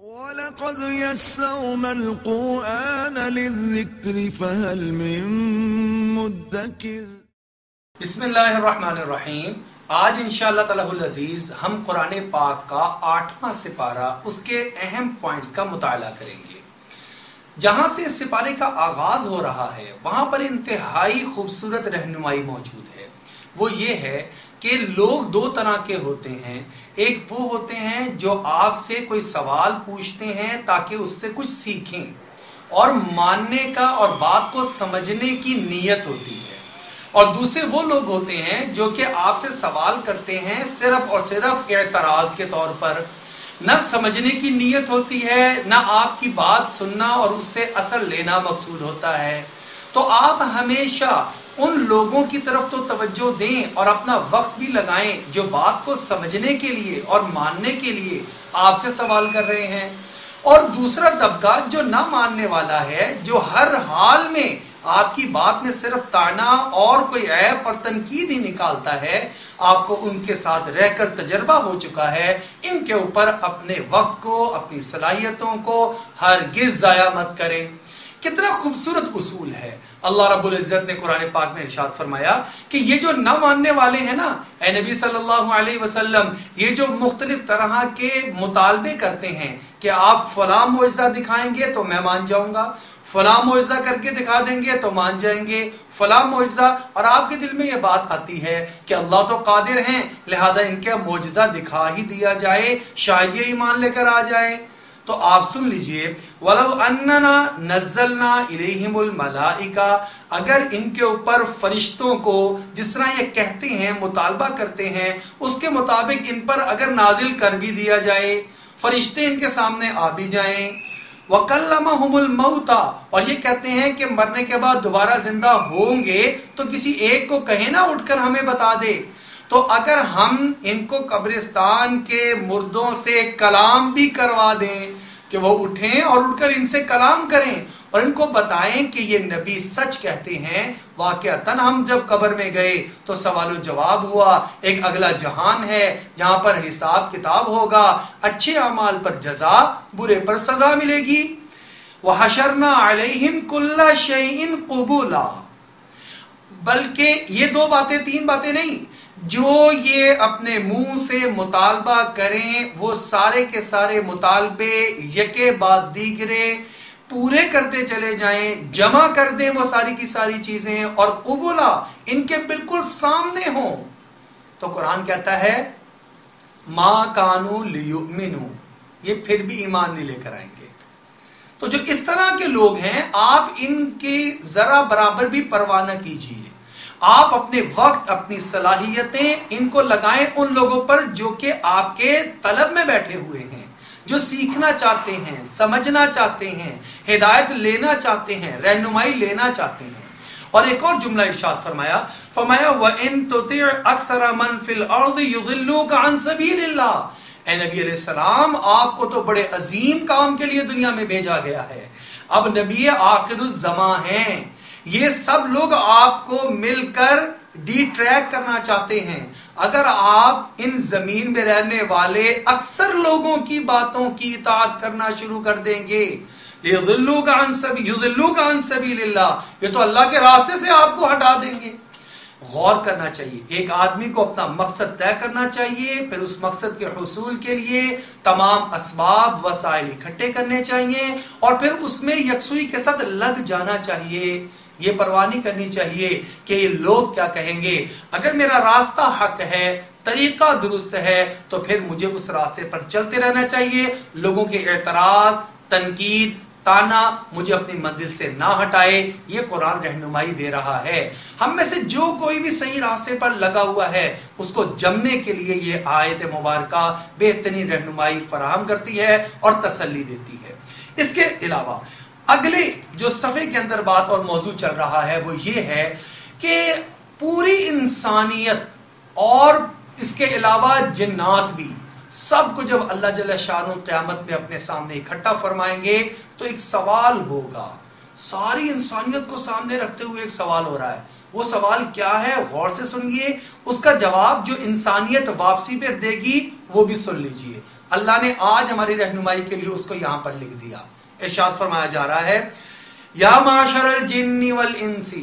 وَلَقَدْ يَسَّرْنَا الْقُرْآنَ لِلذِّكْرِ فَهَلْ مِن مُّدَّكِرٍ۔ بسم اللہ الرحمن الرحیم۔ آج انشاءاللہ تعالیٰ العزیز ہم قرآن پاک کا 8واں سپارہ اس کے اہم پوائنٹس کا مطالعہ کریں گے۔ جہاں سے اس سپارے کا آغاز ہو رہا ہے وہاں پر انتہائی خوبصورت رہنمائی موجود ہے۔ وہ یہ ہے کہ لوگ دو طرح کے ہوتے ہیں۔ ایک وہ ہوتے ہیں جو آپ سے کوئی سوال پوچھتے ہیں تاکہ اس سے کچھ سیکھیں اور ماننے کا اور بات کو سمجھنے کی نیت ہوتی ہے، اور دوسرے وہ لوگ ہوتے ہیں جو کہ آپ سے سوال کرتے ہیں صرف اور صرف اعتراض کے طور پر، نہ سمجھنے کی نیت ہوتی ہے نہ آپ کی بات سننا اور اس سے اثر لینا مقصود ہوتا ہے۔ تو آپ ہمیشہ ان لوگوں کی طرف تو توجہ دیں اور اپنا وقت بھی لگائیں جو بات کو سمجھنے کے لیے اور ماننے کے لیے آپ سے سوال کر رہے ہیں، اور دوسرا طبقہ جو نہ ماننے والا ہے، جو ہر حال میں آپ کی بات میں صرف طعنا اور کوئی عیب اور تنقید ہی نکالتا ہے۔ آپ کو ان کے ساتھ رہ کر تجربہ ہو چکا ہے، ان کے اوپر اپنے وقت کو، اپنی صلاحیتوں کو ہرگز ضائع مت کریں۔ کتنا خوبصورت اصول ہے۔ اللہ رب العزت نے قرآن پاک میں ارشاد فرمایا کہ یہ جو نہ ماننے والے ہیں نا، اے نبی صلی اللہ علیہ وسلم، یہ جو مختلف طرح کے مطالبے کرتے ہیں کہ آپ فلاں معجزہ دکھائیں گے تو میں مان جاؤں گا، فلاں معجزہ کر کے دکھا دیں گے تو مان جائیں گے، فلاں معجزہ، اور آپ کے دل میں یہ بات آتی ہے کہ اللہ تو قادر ہیں لہذا ان کے معجزہ دکھا ہی دیا جائے، شاید یہ ایمان لے کر آ جائیں۔ تو آپ سن لیجئے، وَلَوْ أَنَّنَا نَزَّلْنَا إِلَيْهِمُ الْمَلَائِكَةَ، اگر ان کے اوپر فرشتوں کو جس طرح یہ کہتے ہیں، مطالبہ کرتے ہیں، اس کے مطابق ان پر اگر نازل کر بھی دیا جائے، فرشتے ان کے سامنے آ بھی جائیں، وَكَلَّمَهُمُ الْمَوْتَى، اور یہ کہتے ہیں کہ مرنے کے بعد دوبارہ زندہ ہوں گے، تو کسی ایک کو کہیں نہ اٹھ کر ہمیں بتا دے۔ تو اگر ہم ان کو قبرستان کے مردوں سے کلام بھی کروا دیں کہ وہ اٹھیں اور اٹھ کر ان سے کلام کریں اور ان کو بتائیں کہ یہ نبی سچ کہتے ہیں، واقعتاً ہم جب قبر میں گئے تو سوال و جواب ہوا، ایک اگلا جہان ہے جہاں پر حساب کتاب ہوگا، اچھے اعمال پر جزا، برے پر سزا ملے گی۔ وَحَشَرْنَا عَلَيْهِمْ كُلَّ شَيْءٍ قُبُولًا، بلکہ یہ دو باتیں، تین باتیں نہیں، جو یہ اپنے منہ سے مطالبہ کریں وہ سارے کے سارے مطالبے یکے بعد دیگرے پورے کرتے چلے جائیں، جمع کر دیں وہ ساری کی ساری چیزیں، اور قبولا ان کے بالکل سامنے ہوں، تو قرآن کہتا ہے ما کانوا لیؤمنوا، یہ پھر بھی ایمان نہیں لے کر آئیں گے۔ تو جو اس طرح کے لوگ ہیں، آپ ان کی ذرا برابر بھی پرواہ نہ کیجیے، آپ اپنے وقت، اپنی صلاحیتیں ان کو لگائیں ان لوگوں پر جو کہ آپ کے طلب میں بیٹھے ہوئے ہیں، جو سیکھنا چاہتے ہیں، سمجھنا چاہتے ہیں، ہدایت لینا چاہتے ہیں، رہنمائی لینا چاہتے ہیں۔ اور ایک اور جملہ ارشاد فرمایا وَإِن تُطِعْ أَكْثَرَ مَنْ فِي الْأَرْضِ يُضِلُّوكَ عَنْ سَبِيلِ اللَّهِ، اے نبی علیہ السلام، آپ کو تو بڑے عظیم کام کے لیے دنیا میں بھیجا گیا ہے، اب نبی آخر الزمان ہیں، یہ سب لوگ آپ کو مل کر ڈی ٹریک کرنا چاہتے ہیں۔ اگر آپ ان زمین میں رہنے والے اکثر لوگوں کی باتوں کی اطاعت کرنا شروع کر دیں گے، یضلوک عن سبیل اللہ، یہ تو اللہ کے راستے سے آپ کو ہٹا دیں گے۔ غور کرنا چاہیے، ایک آدمی کو اپنا مقصد طے کرنا چاہیے، پھر اس مقصد کے حصول کے لیے تمام اسباب، وسائل اکٹھے کرنے چاہیے، اور پھر اس میں یکسوئی کے ساتھ لگ جانا چاہیے۔ یہ پرواہ نہیں کرنی چاہیے کہ یہ لوگ کیا کہیں گے، اگر میرا راستہ حق ہے، طریقہ درست ہے، تو پھر مجھے اس راستے پر چلتے رہنا چاہیے، لوگوں کے اعتراض، تنقید، تانا مجھے اپنی منزل سے نہ ہٹائے۔ یہ قرآن رہنمائی دے رہا ہے۔ ہم میں سے جو کوئی بھی صحیح راستے پر لگا ہوا ہے اس کو جمنے کے لیے یہ آیت مبارکہ بہترین رہنمائی فراہم کرتی ہے اور تسلی دیتی ہے۔ اس کے علاوہ اگلے جو صفحے کے اندر بات اور موضوع چل رہا ہے وہ یہ ہے کہ پوری انسانیت اور اس کے علاوہ جنات بھی، سب کو جب اللہ جل شانہ قیامت میں اپنے سامنے اکٹھا فرمائیں گے تو ایک سوال ہوگا، ساری انسانیت کو سامنے رکھتے ہوئے ایک سوال ہو رہا ہے۔ وہ سوال کیا ہے، غور سے سنیے، اس کا جواب جو انسانیت واپسی پر دے گی وہ بھی سن لیجئے۔ اللہ نے آج ہماری رہنمائی کے لیے اس کو یہاں پر لکھ دیا. ارشاد فرمایا جا رہا ہے یا معاشر الجن والانس،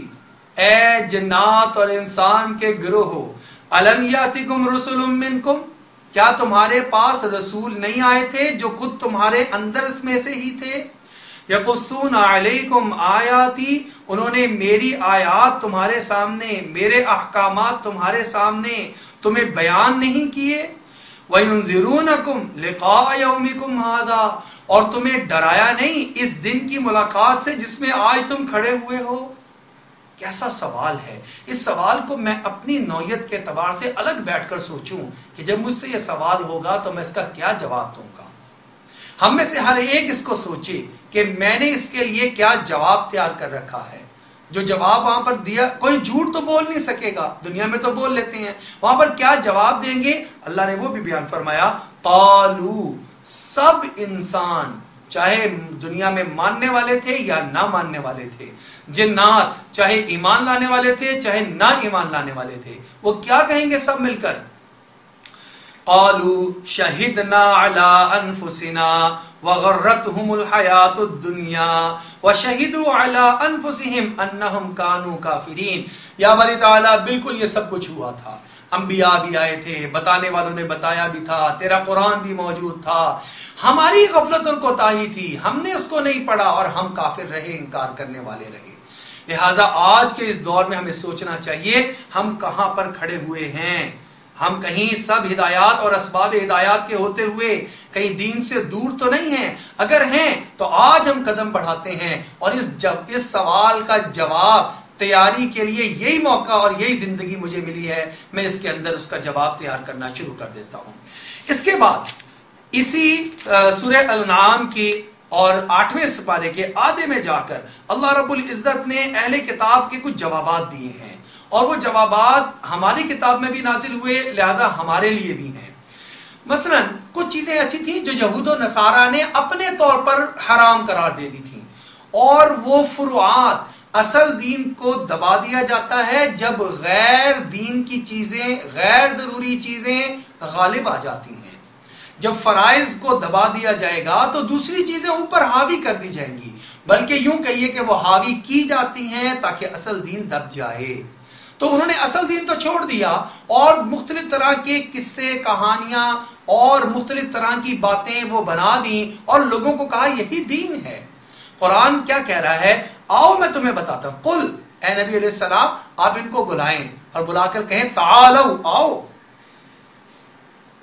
اے جنات اور انسان کے گروہ، الم یاتکم رسل منکم، کیا تمہارے پاس رسول نہیں آئے تھے جو خود تمہارے اندر میں سے ہی تھے؟ یقصون علیکم آیاتی، انہوں نے میری آیات تمہارے سامنے، میرے احکامات تمہارے سامنے تمہیں بیان نہیں کیے؟ وَيُنذِرُونَكُمْ لِقَاءَ يَوْمِكُمْ هَذَا، اور تمہیں ڈرایا نہیں اس دن کی ملاقات سے جس میں آج تم کھڑے ہوئے ہو؟ کیسا سوال ہے. اس سوال کو میں اپنی نوعیت کے اعتبار سے الگ بیٹھ کر سوچوں کہ جب مجھ سے یہ سوال ہوگا تو میں اس کا کیا جواب دوں گا. ہم میں سے ہر ایک اس کو سوچے کہ میں نے اس کے لیے کیا جواب تیار کر رکھا ہے. جو جواب وہاں پر دیا، کوئی جھوٹ تو بول نہیں سکے گا، دنیا میں تو بول لیتے ہیں، وہاں پر کیا جواب دیں گے اللہ نے وہ بھی بیان فرمایا. قالو، سب انسان چاہے دنیا میں ماننے والے تھے یا نہ ماننے والے تھے، جنات چاہے ایمان لانے والے تھے چاہے نہ ایمان لانے والے تھے، وہ کیا کہیں گے سب مل کر؟ قالوا شہدنا علی انفسنا وغرتهم الحیات الدنیا وشہدوا علی انفسہم انہم کانوا کافرین. یا باری تعالیٰ بالکل یہ سب کچھ ہوا تھا، انبیاء بھی آئے تھے، بتانے والوں نے بتایا بھی تھا، تیرا قرآن بھی موجود تھا، ہماری غفلت اور کوتاہی تھی، ہم نے اس کو نہیں پڑھا اور ہم کافر رہے، انکار کرنے والے رہے. لہٰذا آج کے اس دور میں ہمیں سوچنا چاہیے ہم کہاں پر کھڑے ہوئے ہیں. ہم کہیں سب ہدایات اور اسباب ہدایات کے ہوتے ہوئے کہیں دین سے دور تو نہیں ہیں؟ اگر ہیں تو آج ہم قدم بڑھاتے ہیں، اور اس سوال کا جواب تیاری کے لیے یہی موقع اور یہی زندگی مجھے ملی ہے، میں اس کے اندر اس کا جواب تیار کرنا شروع کر دیتا ہوں. اس کے بعد اسی سورہ الانعام کی اور 8ویں سپارے کے آدھے میں جا کر اللہ رب العزت نے اہل کتاب کے کچھ جوابات دیے ہیں، اور وہ جوابات ہماری کتاب میں بھی نازل ہوئے، لہذا ہمارے لیے بھی ہیں. مثلا کچھ چیزیں ایسی تھیں جو یہود و نصارہ نے اپنے طور پر حرام قرار دے دی تھیں، اور وہ فروعات اصل دین کو دبا دیا جاتا ہے جب غیر دین کی چیزیں، غیر ضروری چیزیں غالب آ جاتی ہیں. جب فرائض کو دبا دیا جائے گا تو دوسری چیزیں اوپر حاوی کر دی جائیں گی، بلکہ یوں کہیے کہ وہ حاوی کی جاتی ہیں تاکہ اصل دین دب جائے. تو انہوں نے اصل دین تو چھوڑ دیا اور مختلف طرح کے قصے، کہانیاں اور مختلف طرح کی باتیں وہ بنا دیں اور لوگوں کو کہا یہی دین ہے. قرآن کیا کہہ رہا ہے؟ آؤ میں تمہیں بتاتا ہوں. قل، اے نبی علیہ السلام آپ ان کو بلائیں اور بلا کر کہیں تعالو، آؤ،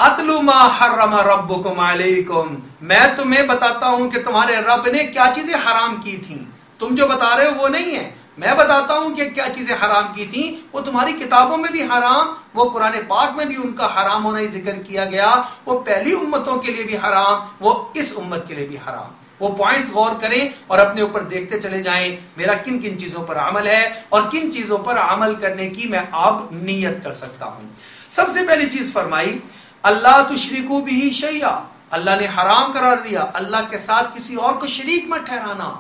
اتلو ما حرم ربکم علیکم، میں تمہیں بتاتا ہوں کہ تمہارے رب نے کیا چیزیں حرام کی تھیں. تم جو بتا رہے ہو وہ نہیں ہے، میں بتاتا ہوں کہ کیا چیزیں حرام کی تھیں. وہ تمہاری کتابوں میں بھی حرام، وہ قرآن پاک میں بھی ان کا حرام ہونا ہی ذکر کیا گیا. وہ پہلی امتوں کے لیے بھی حرام، وہ اس امت کے لیے بھی حرام. وہ پوائنٹس غور کریں اور اپنے اوپر دیکھتے چلے جائیں میرا کن کن چیزوں پر عمل ہے اور کن چیزوں پر عمل کرنے کی میں اب نیت کر سکتا ہوں. سب سے پہلی چیز فرمائی اللہ تشرکو بہ شیئا، اللہ نے حرام قرار دیا اللہ کے ساتھ کسی اور کو شریک مت ٹھہرانا.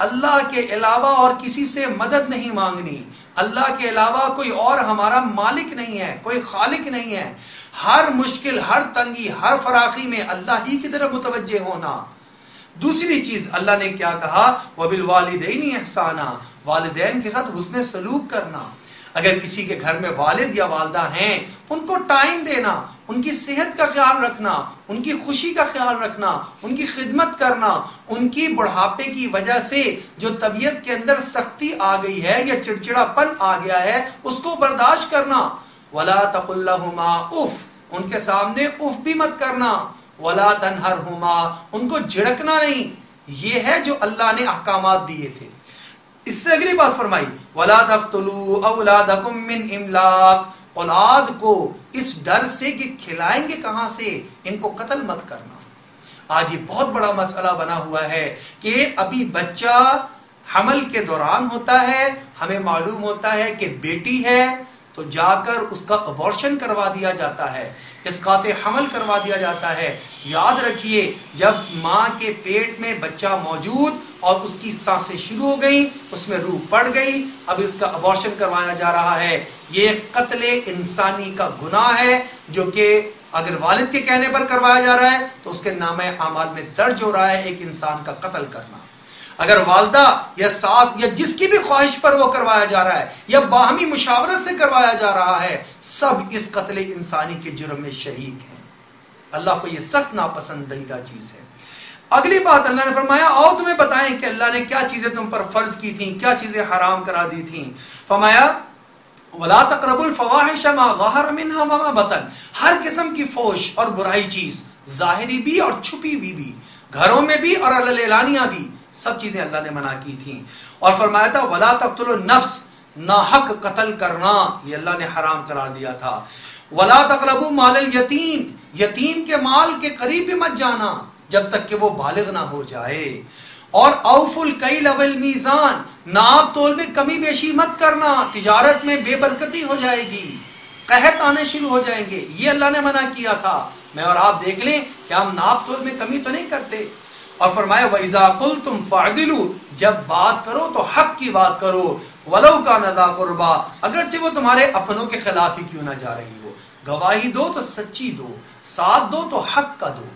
اللہ کے علاوہ اور کسی سے مدد نہیں مانگنی، اللہ کے علاوہ کوئی اور ہمارا مالک نہیں ہے، کوئی خالق نہیں ہے. ہر مشکل، ہر تنگی، ہر فراخی میں اللہ ہی کی طرف متوجہ ہونا. دوسری چیز اللہ نے کیا کہا؟ وَبِالْوَالِدَيْنِ إِحْسَانًا، والدین کے ساتھ حسن سلوک کرنا. اگر کسی کے گھر میں والد یا والدہ ہیں ان کو ٹائم دینا، ان کی صحت کا خیال رکھنا، ان کی خوشی کا خیال رکھنا، ان کی خدمت کرنا، ان کی بڑھاپے کی وجہ سے جو طبیعت کے اندر سختی آ گئی ہے یا چڑچڑا پن آ گیا ہے اس کو برداشت کرنا. وَلَا تَقُلْ لَهُمَا اُف، ان کے سامنے اف بھی مت کرنا. وَلَا تَنْهَرْهُمَا، ان کو جھڑکنا نہیں. یہ ہے جو اللہ نے احکامات دیے تھے. اس سے اگلی بات فرمائی وَلَا تَقْتُلُوا أَوْلَادَكُمْ مِنْ إِمْلَاقٍ، اولاد کو اس ڈر سے کہ کھلائیں گے کہاں سے، ان کو قتل مت کرنا. آج یہ بہت بڑا مسئلہ بنا ہوا ہے کہ ابھی بچہ حمل کے دوران ہوتا ہے، ہمیں معلوم ہوتا ہے کہ بیٹی ہے تو جا کر اس کا ابورشن کروا دیا جاتا ہے، اسقاط حمل کروا دیا جاتا ہے. یاد رکھیے جب ماں کے پیٹ میں بچہ موجود اور اس کی سانسیں شروع ہو گئی، اس میں روح پڑ گئی، اب اس کا ابورشن کروایا جا رہا ہے. یہ قتل انسانی کا گناہ ہے جو کہ اگر والد کے کہنے پر کروایا جا رہا ہے تو اس کے نامہ اعمال میں درج ہو رہا ہے ایک انسان کا قتل کرنا. اگر والدہ یا ساس یا جس کی بھی خواہش پر وہ کروایا جا رہا ہے یا باہمی مشاورت سے کروایا جا رہا ہے، سب اس قتل انسانی کے جرم میں شریک ہیں. اللہ کو یہ سخت ناپسندیدہ چیز ہے. اگلی بات اللہ نے فرمایا آؤ تمہیں بتائیں کہ اللہ نے کیا چیزیں تم پر فرض کی تھیں، کیا چیزیں حرام کرا دی تھیں. فرمایا وَلَا تَقْرَبُوا الْفَوَاحِشَ مَا ظَهَرَ مِنْهَا وَمَا بَطَنَ، ہر قسم کی فحش اور برائی چیز، ظاہری بھی اور چھپی ہوئی بھی، گھروں میں بھی اور اعلانیہ بھی، سب چیزیں اللہ نے منع کی تھیں. اور فرمایا تھا وَلَا تَقْتُلُوا النَّفْسَ، ناحق قتل کرنا یہ اللہ نے حرام کرا دیا تھا. وَلَا تَقْرَبُوا مَالَ الْيَتِيمِ، یتیم کے مال کے قریب بھی مت جانا جب تک کہ وہ بالغ نہ ہو جائے. اور اوفوا الکیل والمیزان، ناپ تول میں کمی بیشی مت کرنا، تجارت میں بے برکتی ہو جائے گی، قحط آنے شروع ہو جائیں گے، یہ اللہ نے منع کیا تھا. میں اور آپ دیکھ لیں کہ ہم ناپ تول میں کمی تو نہیں کرتے. اور فرمایا وَإِذَا قُلْتُمْ فَعْدِلُوا، جب بات کرو تو حق کی بات کرو، وَلَوْ كَانَ ذَا قُرْبَىٰ، اگرچہ وہ تمہارے اپنوں کے خلاف ہی کیوں نہ جا رہی ہو. گواہی دو تو سچی دو، ساتھ دو تو حق کا دو،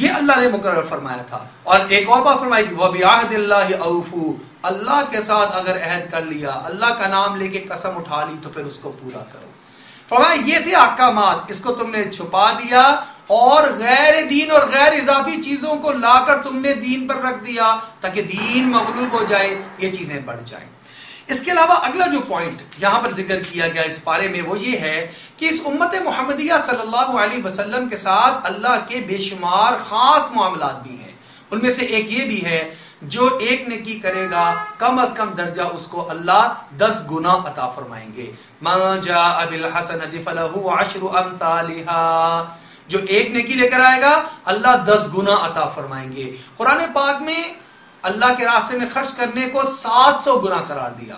یہ اللہ نے مقرر فرمایا تھا. اور ایک اور بات فرمائی تھی وَبِعَهْدِ اللَّهِ أَوْفُوا، اللہ کے ساتھ اگر عہد کر لیا، اللہ کا نام لے کے قسم اٹھا لی تو پھر اس کو پورا کرو. فرمایا یہ تھے احکامات، اس کو تم نے چھپا دیا اور غیر دین اور غیر اضافی چیزوں کو لا کر تم نے دین پر رکھ دیا تاکہ دین مغلوب ہو جائے، یہ چیزیں بڑھ جائیں. اس کے علاوہ اگلا جو پوائنٹ یہاں پر ذکر کیا گیا اس پارے میں وہ یہ ہے کہ اس امت محمدیہ صلی اللہ علیہ وسلم کے ساتھ اللہ کے بے شمار خاص معاملات بھی ہیں. ان میں سے ایک یہ بھی ہے جو ایک نیکی کرے گا کم از کم درجہ اس کو اللہ 10 گنا عطا فرمائیں گے. مَا جَاءَ بِالْحَسَنَةِ فَلَهُ عَشْرُ أَمْثَالِهَا، جو ایک نیکی لے کر آئے گا اللہ 10 گنا عطا فرمائیں گے. قرآن پاک میں اللہ کے راستے میں خرچ کرنے کو 700 گنا قرار دیا،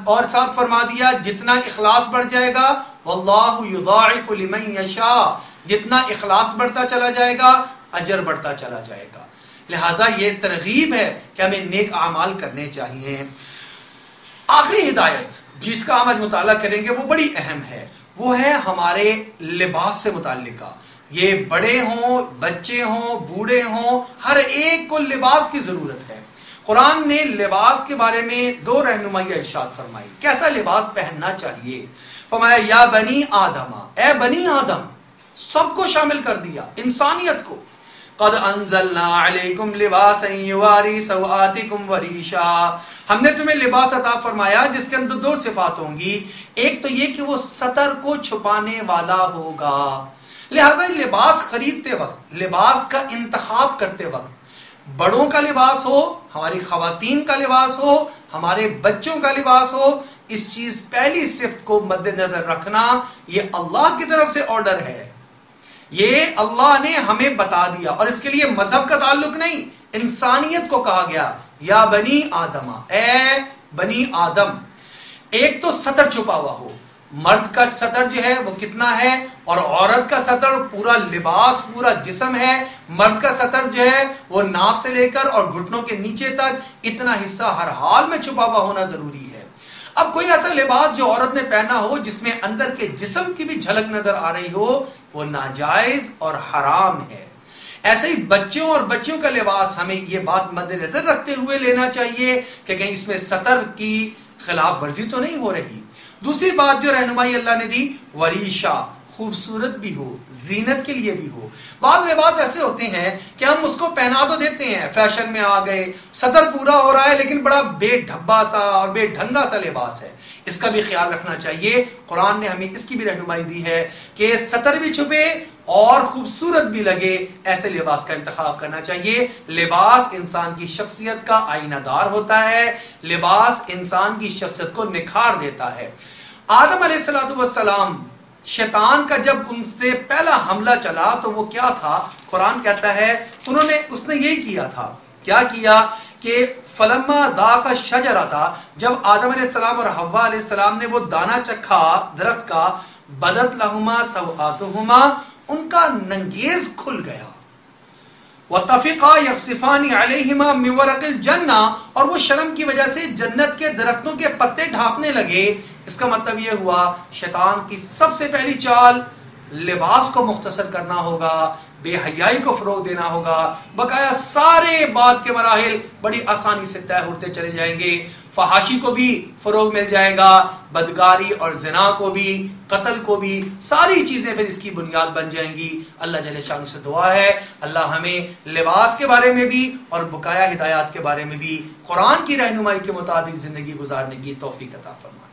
اور ساتھ فرما دیا جتنا اخلاص بڑھ جائے گا واللہ یضاعف لمن یشاء، جتنا اخلاص بڑھتا چلا جائے گا اجر بڑھتا چلا جائے گا. لہٰذا یہ ترغیب ہے کہ ہمیں نیک اعمال کرنے چاہیے. آخری ہدایت جس کا ہم آج مطالعہ کریں گے وہ بڑی اہم ہے، وہ ہے ہمارے لباس سے متعلقہ. یہ بڑے ہوں، بچے ہوں، بوڑھے ہوں، ہر ایک کو لباس کی ضرورت ہے. قرآن نے لباس کے بارے میں 2 رہنمائی ارشاد فرمائی، کیسا لباس پہننا چاہیے. فرمایا یا بنی آدم، اے بنی آدم، سب کو شامل کر دیا، انسانیت کو. قد انزلنا علیکم لباسا یواری سوآتکم وریشا، ہم نے تمہیں لباس عطا فرمایا جس کے اندر 2 صفات ہوں گی. ایک تو یہ کہ وہ ستر کو چھپانے والا ہوگا. لہٰذا لباس خریدتے وقت، لباس کا انتخاب کرتے وقت، بڑوں کا لباس ہو، ہماری خواتین کا لباس ہو، ہمارے بچوں کا لباس ہو، اس چیز پہلی صفت کو مد نظر رکھنا یہ اللہ کی طرف سے آرڈر ہے، یہ اللہ نے ہمیں بتا دیا. اور اس کے لیے مذہب کا تعلق نہیں، انسانیت کو کہا گیا یا بنی آدم، اے بنی آدم. ایک تو سطر چھپا ہوا ہو، مرد کا سطر جو ہے وہ کتنا ہے، اور عورت کا سطر پورا لباس پورا جسم ہے. مرد کا سطر جو ہے وہ ناف سے لے کر اور گھٹنوں کے نیچے تک اتنا حصہ ہر حال میں چھپا ہوا ہونا ضروری ہے. اب کوئی ایسا لباس جو عورت نے پہنا ہو جس میں اندر کے جسم کی بھی جھلک نظر آ رہی ہو وہ ناجائز اور حرام ہے. ایسے ہی بچوں اور بچیوں کا لباس ہمیں یہ بات مد نظر رکھتے ہوئے لینا چاہیے کہ کہیں اس میں سطر کی خلاف ورزی تو نہیں ہو رہی. دوسری بات جو رہنمائی اللہ نے دی، وریشا، خوبصورت بھی ہو، زینت کے لیے بھی ہو. بعض لباس ایسے ہوتے ہیں کہ ہم اس کو پہنا تو دیتے ہیں، فیشن میں آ گئے، سطر پورا ہو رہا ہے لیکن بڑا بے ڈھبا سا اور بے ڈھنگا سا لباس ہے. اس کا بھی خیال رکھنا چاہیے. قرآن نے ہمیں اس کی بھی رہنمائی دی ہے کہ سطر بھی چھپے اور خوبصورت بھی لگے، ایسے لباس کا انتخاب کرنا چاہیے. لباس انسان کی شخصیت کا آئینہ دار ہوتا ہے، لباس انسان کی شخصیت کو نکھار دیتا ہے. آدم علیہ السلام، شیطان کا جب ان سے پہلا حملہ چلا تو وہ کیا تھا؟ قرآن کہتا ہے اس نے یہی کیا تھا. کیا کیا کہ فلما ذاق الشجرۃ، جب آدم علیہ السلام اور حوا علیہ السلام نے وہ دانہ چکھا درخت کا، بدت لہما سوآتہما، ان کا ننگیز کھل گیا. وَطَفِقَا يَخْصِفَانِ عَلَيْهِمَا مِنْ وَرَقِ الْجَنَّةِ، اور وہ شرم کی وجہ سے جنت کے درختوں کے پتے ڈھانپنے لگے. اس کا مطلب یہ ہوا شیطان کی سب سے پہلی چال لباس کو مختصر کرنا ہوگا، بے حیائی کو فروغ دینا ہوگا، بقایا سارے بعد کے مراحل بڑی آسانی سے طے ہوتے چلے جائیں گے، فحاشی کو بھی فروغ مل جائے گا، بدکاری اور زنا کو بھی، قتل کو بھی، ساری چیزیں پھر اس کی بنیاد بن جائیں گی۔ اللہ جل شانہ سے دعا ہے اللہ ہمیں لباس کے بارے میں بھی اور بقایا ہدایات کے بارے میں بھی قرآن کی رہنمائی کے مطابق زندگی گزارنے کی توفیق عطا فرمائے۔